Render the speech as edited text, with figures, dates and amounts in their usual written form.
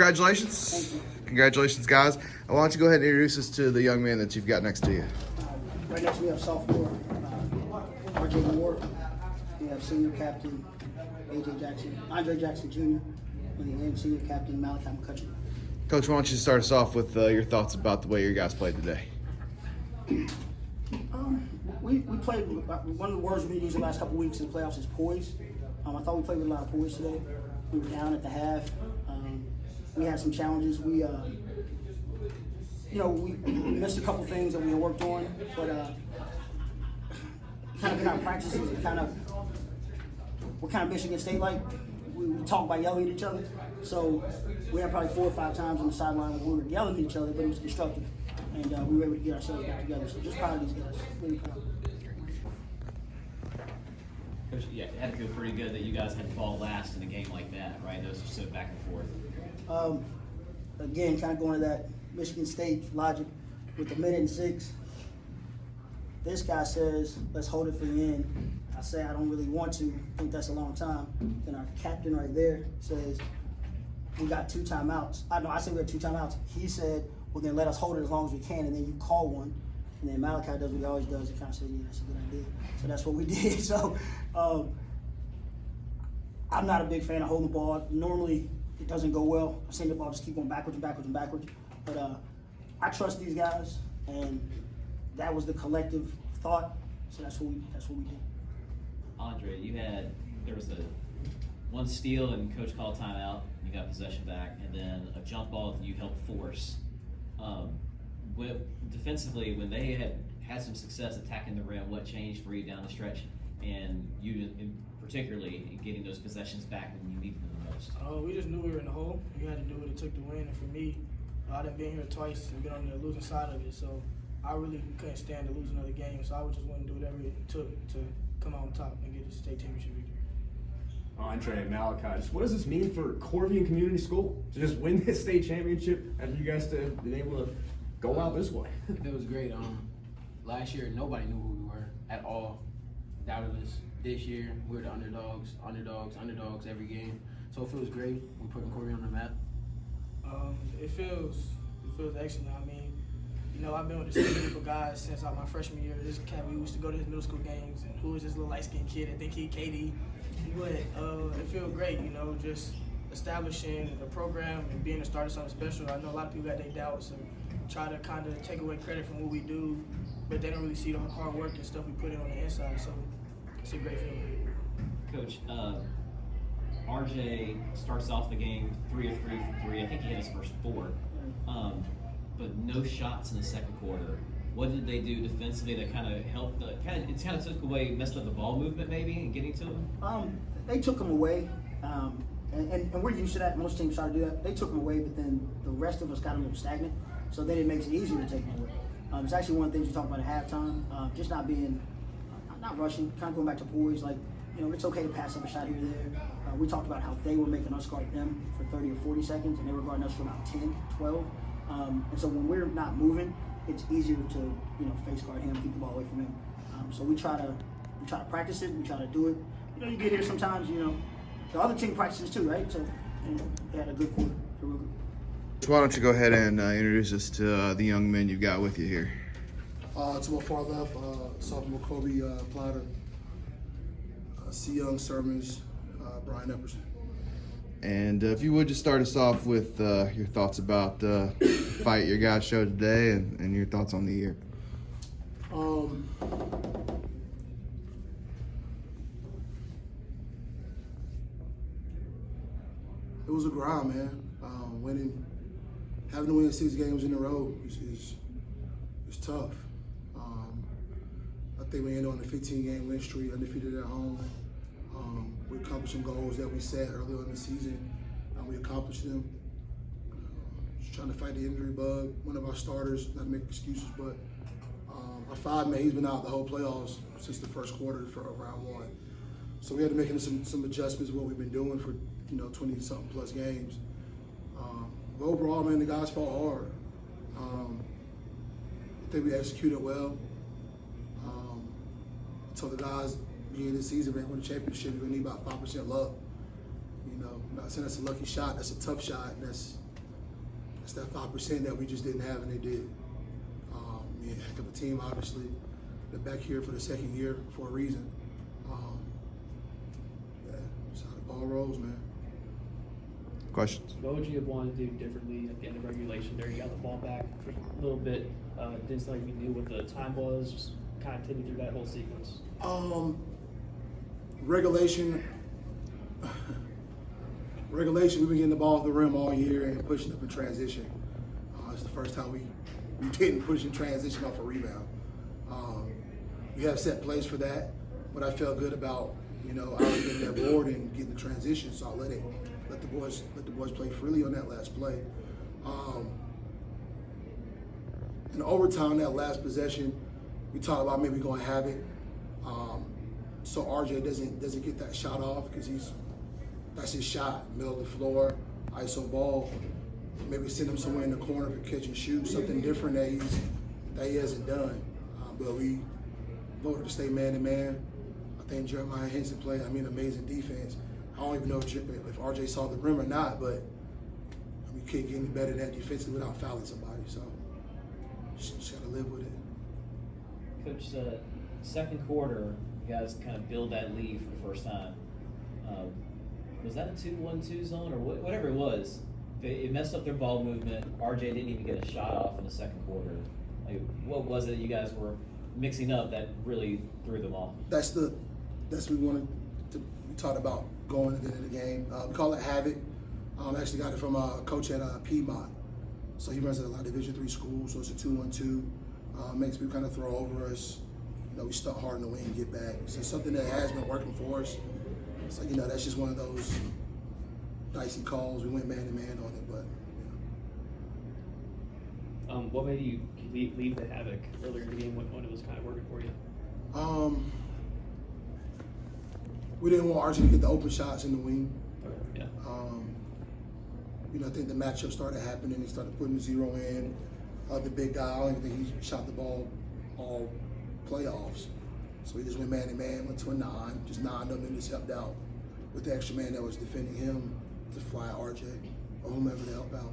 Congratulations. Congratulations, guys. Why don't you go ahead and introduce us to the young man that you've got next to you? Right next to me, we have sophomore R.J. Moore. We have senior captain Andre Jackson Jr. And senior captain Malachi McCutcheon. Coach, why don't you start us off with your thoughts about the way your guys played today? We played, one of the words we used the last couple weeks in the playoffs is poise. I thought we played with a lot of poise today. We were down at the half. We had some challenges. We missed a couple things that we had worked on, but kind of in our practices, we're kind of Michigan State-like. We talk by yelling at each other. So we had probably 4 or 5 times on the sideline where we were yelling at each other, but it was constructive. And we were able to get ourselves back together. So just proud of these guys. Really proud. Coach, yeah, it had to feel pretty good that you guys had the ball last in a game like that, right? Those are so back and forth. Again, kind of going to that Michigan State logic with the 1:06. This guy says, let's hold it for the end. I say, I don't really want to. I think that's a long time. Then our captain right there says, we got 2 timeouts. I said we had 2 timeouts. He said, well, then let us hold it as long as we can, and then you call one. And then Malachi does what he always does. He kind of says, yeah, that's a good idea. So that's what we did. So I'm not a big fan of holding the ball. Normally, it doesn't go well. I've seen the ball just keep going backwards and backwards and backwards. But I trust these guys, and that was the collective thought. So that's what we did. Andre, there was one steal and coach called timeout. You got possession back, and then a jump ball that you helped force. Defensively, when they had some success attacking the rim, what changed for you down the stretch, and you particularly getting those possessions back when you needed them the most? We just knew we were in the hole. We had to do what it took to win, and for me, I done been here twice and been on the losing side of it, so I really couldn't stand to lose another game, so I would just want to do whatever it took to come out on top and get the state championship victory. Andre and Malachi, what does this mean for Corvian Community School to just win this state championship and you guys to have been able to go out this way? It was great. Last year, nobody knew who we were at all. Doubted us. This year, we're the underdogs every game. So it feels great. We're putting Corvian on the map. It feels excellent. I mean, I've been with the same group of guys since my freshman year. This cat, we used to go to his middle school games, and who was this little light-skinned kid? I think he KD. But it feels great, just establishing a program and being a starter something special. I know a lot of people got their doubts and try to kind of take away credit from what we do, but they don't really see the hard work and stuff we put in on the inside. So it's a great feeling. Coach, RJ starts off the game 3 of 3 from 3. I think he hit his first 4, but no shots in the second quarter. What did they do defensively that kind of helped? It kind of took away, messed up the ball movement maybe and getting to them. They took them away, and we're used to that. Most teams try to do that. They took them away, but then the rest of us got a little stagnant. So then it makes it easier to take them away. It's actually one of the things we talked about at halftime. Just not rushing, kind of going back to poise. Like, it's okay to pass up a shot here or there. We talked about how they were making us guard them for 30 or 40 seconds, and they were guarding us for about 10, 12. And so when we're not moving, it's easier to face guard him, keep the ball away from him. So we try to practice it. We try to do it. You get here sometimes. The other team practices too, right? So they had a good quarter. Why don't you go ahead and introduce us to the young men you've got with you here? To my far left, sophomore Kobe Platter, C. Young Sermons, Brian Epperson. And if you would just start us off with your thoughts about the fight your guys showed today and your thoughts on the year. It was a grind, man. Having to win 6 games in a row is tough. I think we ended on a 15-game win streak, undefeated at home. We accomplished some goals that we set earlier in the season, and we accomplished them. Just trying to fight the injury bug. One of our starters, not to make excuses, but our 5-man, he's been out the whole playoffs since the first quarter for round 1. So we had to make some adjustments to what we've been doing for 20-something plus games. But overall, man, the guys fought hard. I think we executed well. I told the guys being this season, man, win the championship, you're gonna need about 5% luck. I'm not saying that's a lucky shot, that's a tough shot, and that's It's that 5% that we just didn't have, and they did. Heck of a team, obviously. They're back here for the second year for a reason. Yeah, that's how the ball rolls, man. Questions? What would you have wanted to do differently at the end of regulation there? You got the ball back for a little bit. Didn't seem like you knew what the time was. Just kind of take me through that whole sequence. Regulation, we've been getting the ball off the rim all year and pushing up in transition. It's the first time we didn't push in transition off a rebound. We have set plays for that, but I felt good about, I was getting that board and getting the transition, so I let the boys play freely on that last play. In overtime, that last possession, we talked about maybe going to have it. So RJ doesn't get that shot off because that's his shot, middle of the floor, ISO ball. Maybe send him somewhere in the corner for catch and shoot, something different that he hasn't done. But we voted to stay man to man. I think Jeremiah Henson played, amazing defense. I don't even know if RJ saw the rim or not, but we can't get any better than that defensively without fouling somebody. So just gotta live with it. Coach, second quarter, you guys kind of build that lead for the first time. Was that a 2-1-2 zone or whatever it was? It messed up their ball movement. RJ didn't even get a shot off in the second quarter. Like, what was it you guys were mixing up that really threw them off? That's what we wanted to. We talked about going at the end of the game. We call it Havoc. Actually got it from a coach at Piedmont. So he runs at a lot of Division III schools. So it's a 2-1-2. Makes people kind of throw over us. We stuck hard in the wing and get back. So it's something that has been working for us. So that's just one of those dicey calls. We went man to man on it, but. What made you leave the Havoc earlier in the game when it was kind of working for you? We didn't want RJ to get the open shots in the wing. Okay, yeah. I think the matchup started happening. He started putting the zero in. The big guy, I don't even think he shot the ball all playoffs. So we just went man to man, went to a 9, just 9 them and just helped out with the extra man that was defending him to fly RJ or whomever to help out.